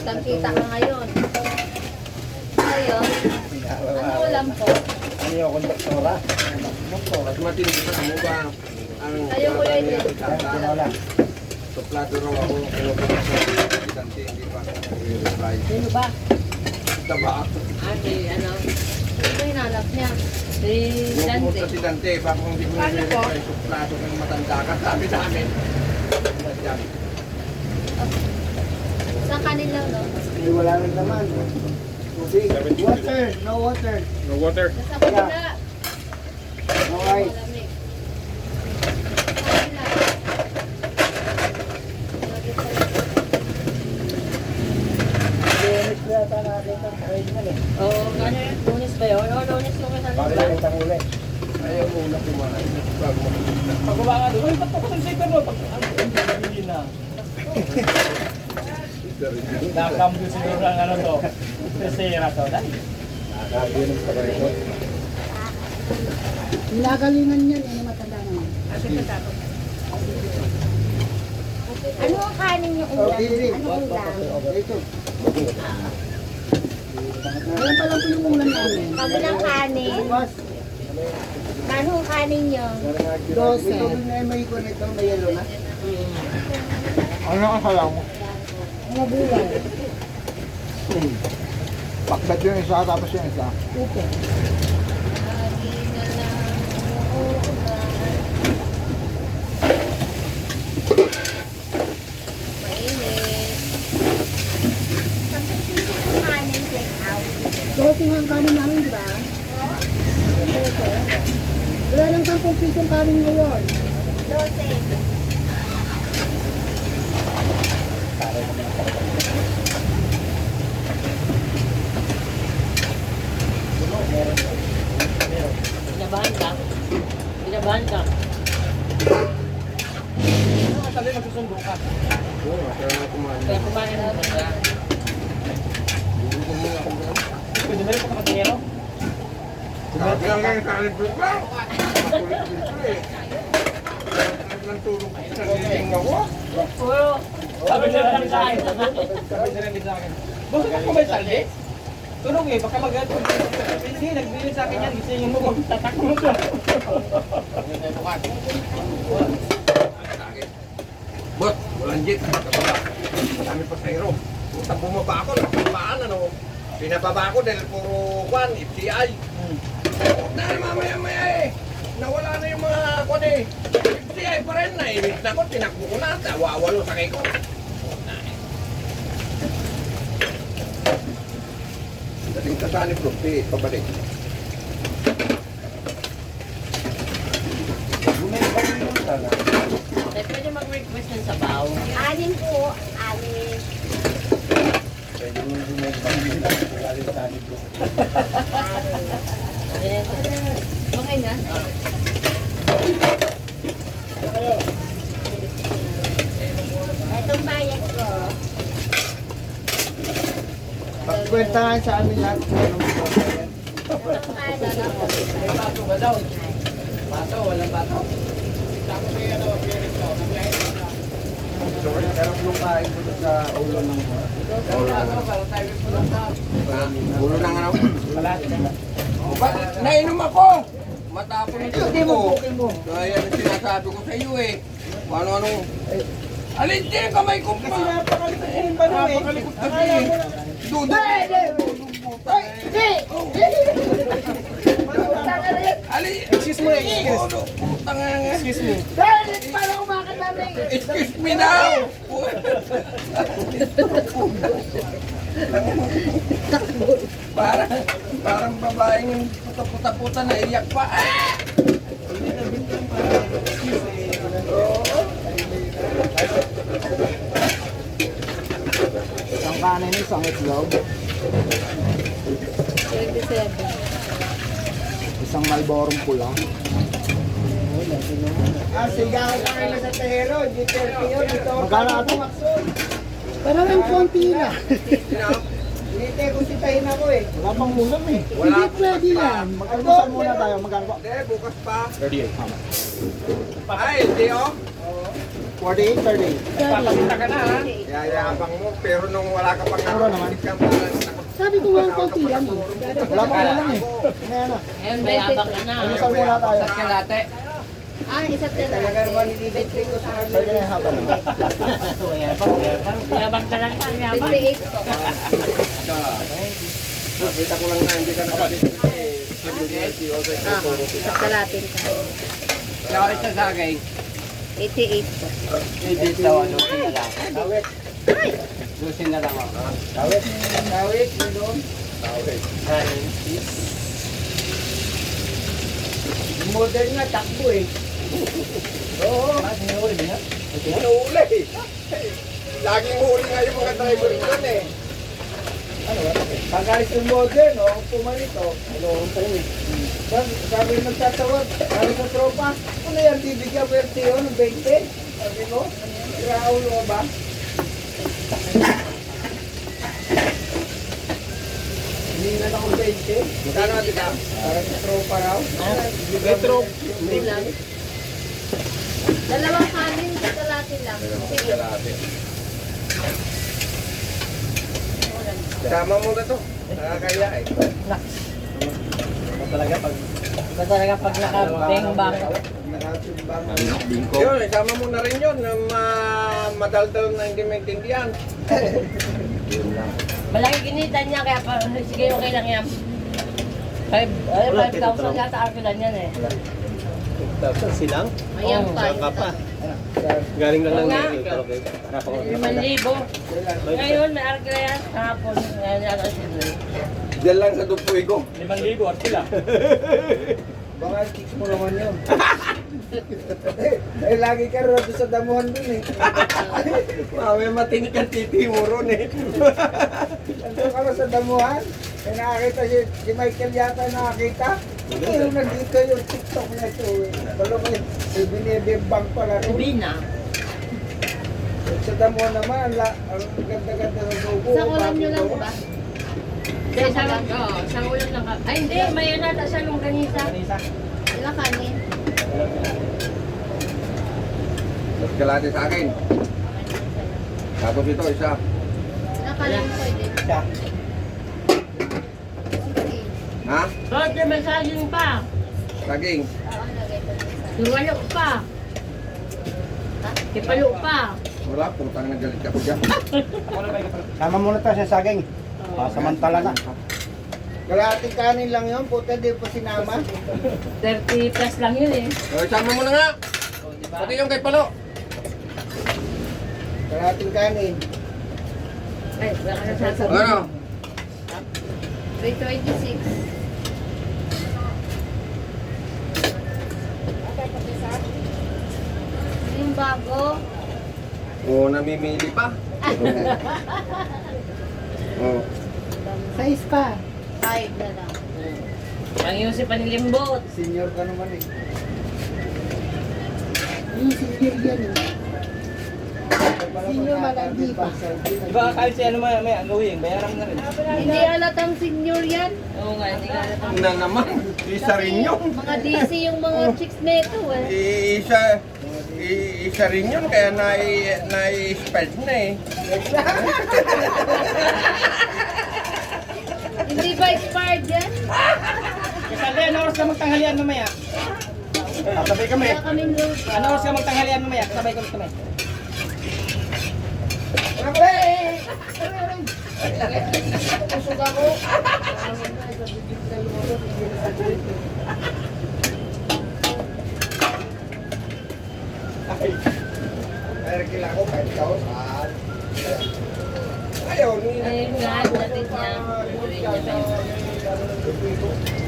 Kitang-kita ka ngayon. Ngayon, ano ulam po? Ano yung konduktora? Mas matindi pa mo ba ang Kayo ko yun. Wala. suplado raw ako kinukuha sa presidente, hindi pa reply. Sino ba? Taba ako. Ano? Sino hinanap niya? Si Pumunta Dante. si Dante, baka kung hindi ko Paano po? nire-reply, suplado ng matanda ka, sabi namin. Yan. Sa kanila, no? Eh, wala rin naman. Tubig. Water. No water. No water. Nasa kanila. No ice. Malamig. Sa kanila. Linis na yata natin ang original eh. Oo, ano yun? Lunes ba yun? Oo, lunes yung kasama Bakit ba? nakita uli? Ayaw mo na kumain. Bago makikita. Pag kumaka doon, ay, ba't ako sa second mo? Pag hindi na. Nakakambyo siguro ng ano to. Sesera to. Nakakabinom ka ba ito? Nilagalingan niyan, ano matanda naman. Ano ang kanin niyo ulam? Oh, dili. Ano ulam? Ito. Ayan pa lang po yung ulam namin. Kamulang kanin? Bukas. Kano ang kanin niyo? 12. Ito na may konetong na yellow na. Ano ang salang mo? Mga buwan. Pakbat yung isa, tapos yung isa. Upo. Kanin take out. Dosing ang kanin namin, di ba? Wala lang 10 pisong kanin ngayon. 12. Binabahan ka? Binabahan ka? Ano ang sabi, magsusundo ka? Oo, kaya nga kumain. Kaya kumain na ka. Hindi ko muna ako doon. Pwede meron pa kapatero? Sabi lang ngayon sa alipin ko. Kulit dito eh. Nang tulong ko sa liling ako. Puro. Sabi nila lang sa akin. Sabi nila lang sa akin. Bakit ako may saldi? Tulong eh, baka mag- Hindi, nagbili sa akin yan. Gisingin mo, tatak mo to. Bot, walang jeep. Kami pa sa hero. Puta, bumaba ako. Nakapaan, ano. Pinababa ko dahil puro kwan, FCI. Dahil mamaya-maya eh. Nawala na yung mga kwan eh. FCI pa rin na. Inis na ko, tinakbo ko na. Wawalo sakay ko. Dating tasani bro, pabalik. Eh, pwede mag-request ng sabaw. Anin po. Anin. Pwede mo bumibang galing sa akin ko. Okay na? Itong bayad ko. Pagkwentahan sa amin lahat. Itong kanin. May bato ba daw? Bato, walang bato. Tapos may ano, Sorry, karap nung kain ko sa ulo ng Ulo na nga ako. Malati na. Ba't nainom ako? Matapon ito Hindi mo, ko. booking mo. Kaya ang sinasabi ko sa iyo eh. Ano-anong... Alin din kamay ko pa. Kasi napakalikot ko yung tanong eh. Napakalikot kasi. Akala mo na. Dudu. Ali, Excuse mo, excuse. Excuse me. Dahil, parang umakat namin. Excuse me now. Parang babaeng puta-puta-puta na iyak pa. Ah! Isang kanin, isang itlog. 27. Isang malborong pula. Ah, sigaw ka ngayon sa Tehero. Dito yun. Magkano ato? Parang ang konti na. Dito ko si Tahin ako eh. Wala pang ulam eh. Hindi pwede yan. Mag-almusal muna tayo. Magkano po? Hindi, bukas pa. 38, tama. Ay, hindi oh. 48, 30. Papakita ka na ha. Yayabang mo, pero nung wala ka pang Mura naman. hindi ka parang takot. Sabi ko nga ang konti lang eh. Wala pa lang eh. Ngayon na. Ngayon, may abang ka na. Ano sa muna tayo? Sa kalate. Isa't na Talaga naman nilibit ko sa akin. Pwede na yung haba lang. Yabang ka lang. Yabang. 28 po. Nakita ko lang na hindi ka nakabit. Sa kalatin ka. Kaya isa sa akin. 88 po. Edit daw, lusin na lang. Tawit. Lusin na lang ako. Tawit. Tawit. Yun doon. Modern nga, takbo eh. Oo. Inuuli. Laging huli nga yung mga driver doon eh. Ano ba? Pag-alis yung modern, o pumalito. Ano, sabi nagtatawag, sabi sa tropa, ano yan, bibigyan ko yung tiyo ng 20? Sabi ko, iraulo mo ba? Hindi na ako 20. Magkano natin ka? Parang sa tropa raw. Metro. Kulang. Dalawang kanin, sa kalatin lang. Sama mo na to. Nakakaya eh. Talaga pag naka-bang-bang. Yun, isama mo na rin yun. Madaldal na hindi maintindihan. Malaki kinita niya, kaya pa, sige, okay lang yan. 5,000 yata arkilan yan eh. Silang? Ayan pa. Galing Oo nga. 5,000. Ngayon, may arkila yan. Kahapon, ngayon yata sila. Diyan lang sa Dupuy ko. 5,000 at sila. Baka chicks mo naman yun. Eh, lagi ka rin sa damuhan dun eh. May matinik ang titi mo ron eh. Nandun ka rin sa damuhan. Eh, nakakita si Michael yata nakakita. Eh, nandito yung TikTok na ito eh. Talo ko eh, binibimbang pala rin. Bina. Sa damuhan naman, ang ganda-ganda ng dugo. Isang ulam nyo lang ba? Isang ulam? Oo, isang ulam lang. Ay, hindi. May nata siya nung ganisa. Ilang kanin? Mas kalate sa akin. Tapos ito, isa. Ilang kanin pwede? Ha? Bakit may saging pa? Saging. Durwalo pa. Kipalo pa. Wala, putang nagalit ako dyan. Sama muna tayo sa saging. Samantala na. Kalating kanin lang yun, puta di pa sinama. 30 plus lang yun eh. O, isama mo na nga. Pati yung kay Palo. Kalating kanin. Ay, wala ka na sasabihin. Ano? 326. Yung bago. Oo, namimili pa. Oo. Size pa. 5 na lang. Ang Yusip pa nilimbot. Senior ka naman eh. Yung senior yan eh. Senior malandi pa. Diba kahit siya ano may gawin, bayaran na rin. Hindi alatang senior yan. Oo nga, hindi nga alatang. Na naman. Isa rin yun. Mga DC yung mga chicks nito eh. Isa rin yun, kaya nai-spelled na eh. Hindi ba expired yan? Kasi ano oras ka magtanghalian mamaya? Sabay kami. Wala kaming load. Ano oras ka magtanghalian mamaya? Sabay ko kami. Pusog ako. Ay, kila ko kahit ikaw. Ayaw, Ayun nga, natin niya.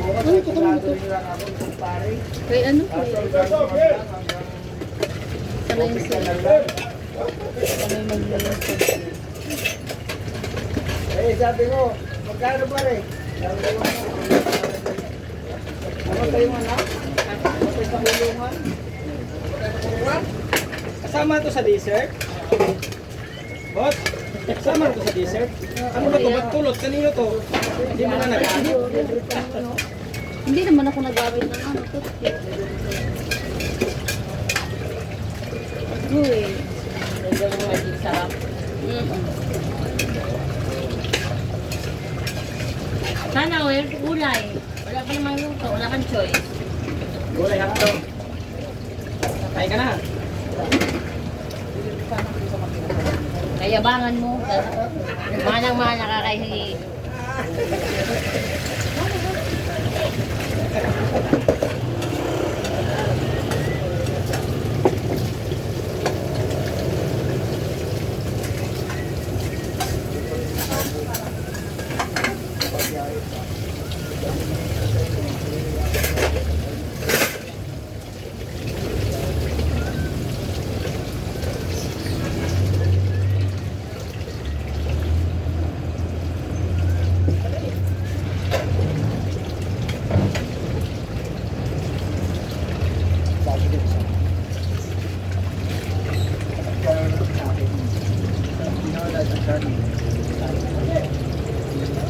Ano ito kami ito? Kay ano po eh? Sanay sila. Sanay maglinis. Eh, sabi ko, magkano pa rin? Sabi ko, ano tayo man ha? Ano tayo sa kulungan? Kasama to sa dessert? Bot? Kasama to sa dessert? Ano ba to? Ba't kulot? Kanino to? Hindi mo na nag-ano? Hindi naman ako nag-awit ng ano. Toothpick. Go eh. Hindi mo magiging sarap. Sana well, gulay. Wala ka namang luto, wala kang choice. Gulay hapto. Kain ka na. Kayabangan mo. Manang-mana ka kay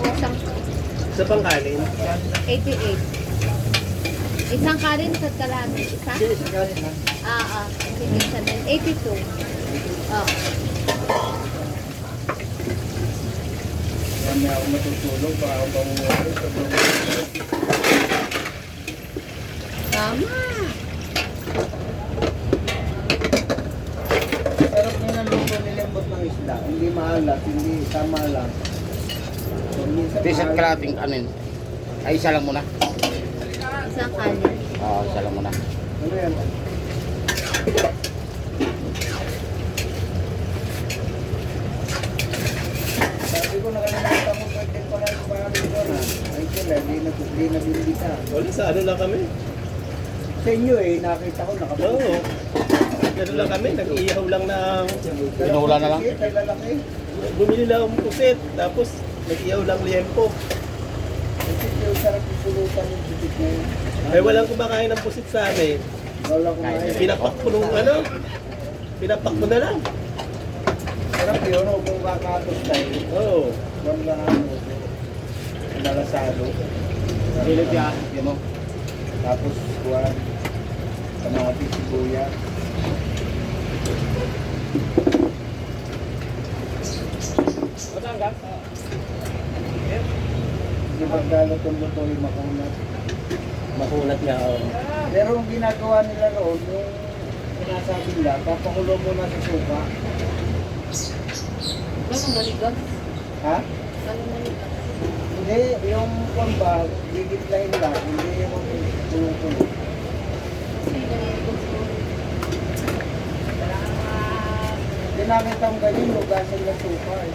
Isang Sa pangkanin. 88. Isang kanin sa kalahati. Isa? Sa kanin ha. Sige, isa din. 82. Kami ako matutulog, baka ako bangungulit. Tama. Sarap nyo ng luto nilembot ng isda. Hindi maalat, hindi tama lang. So, minsan T-shirt maalat. kalating kanin. Ay, isa lang muna. Isang kanin. Oo, isa lang muna. Ano yan? Sabi ko nakalimutan mo pwede pala yung bahay ko na. Ay sila, di na binibita. Wala sa ano lang kami. Sa inyo nakita ko nakapagod. Oo. Ano lang kami, nag-iihaw lang ng... Pinula na lang. Lalaki. Bumili lang ng pusit, tapos nag-ihaw lang liempo. Kasi yung sarap yung pulutan yung bitik na yun. Ay walang kumakain ng pusit sa amin. Wala kumain. Pinapak ko nung ano, pinapak ko na lang. Sarap yun, kung kakatos tayo. Oo. Wala ano, nalasado. Silid ya, yun mo. Tapos kuwan, kamatis, sibuyas. Hindi pagdalot yung luto yung makunat. Makunat nga, oo. Pero ang ginagawa nila roon, yung sinasabi nila, papakulo mo na sa suka. Ganun maligas. Ha? Ganun maligas. Hindi, yung pamba, gigitlayin lang, hindi yung tulong-tulo. Kasi naliligas ko. Hindi nakita ang ganyan, lugasan na suka eh.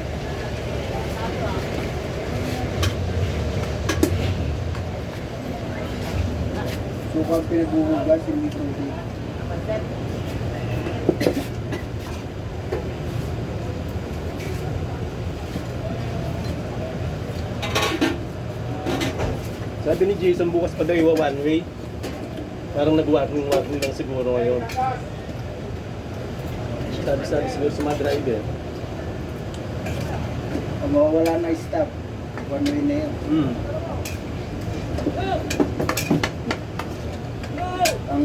Suka ang pinaghuhugas, hindi tubig. Sabi ni Jason, bukas pa daw iwa one way. Parang nag-warning lang siguro ngayon. Sabi siguro sa mga driver. Ang mawawala na stop, one way na yun. Ang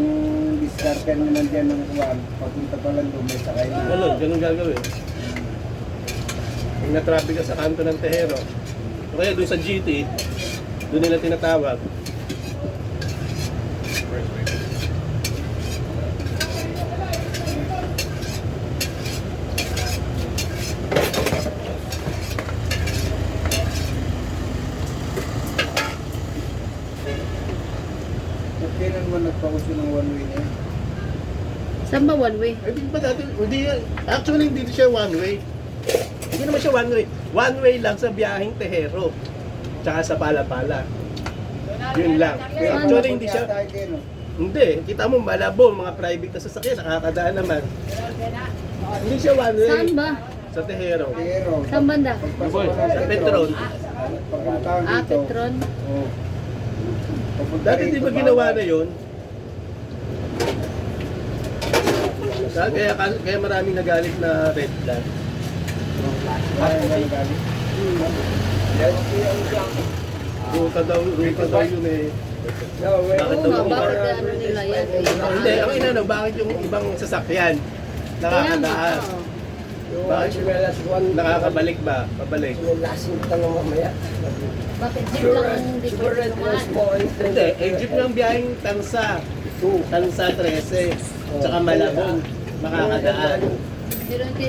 discarte naman dyan ng kuwan, papunta pa lang doon, may sakay na. Ano, ganun gagawin. Pag na-traffic ka sa kanto ng Tejero, o kaya doon sa GT, doon nila tinatawag. At kailan mo nagpauso ng one way na yun? Saan ba one way? Ay, di ba dati, actually hindi siya one way. Hindi naman siya one way. One way lang sa biyaheng Tejero. Tsaka sa Palapala. Yun lang. Actually hindi siya, Tayo din, no? hindi. Kita mo malabo, mga private na sasakyan, nakakadaan naman. Hindi siya one way. Saan ba? Sa Tejero. Pero, Saan banda? pagpasok ka Sa Petron. Pagpunta ka dito. Petron. Oo. Papunta Dati di rito, ba ginawa bawal. na yun? Kaya maraming nagalit na red flag. Ay, galing, galing. Yes, yung siyang. Ruta daw yun eh. No, wait. Bakit Oo daw nga, yung bakit iba- ano nila yan? Hindi, ang inano, bakit yung ibang sasakyan nakakadaan? Oo. Yung Bakit? sinelas one. Nakakabalik ba? Pabalik. Sinelasin ka na mamaya. Bakit jeep lang ang hindi Siguro pwede ito dumaan? small. Hindi, eh, jeep ng biyaheng Tansa. Tansa 13. Tsaka Malabon. Makakadaan. Pero hindi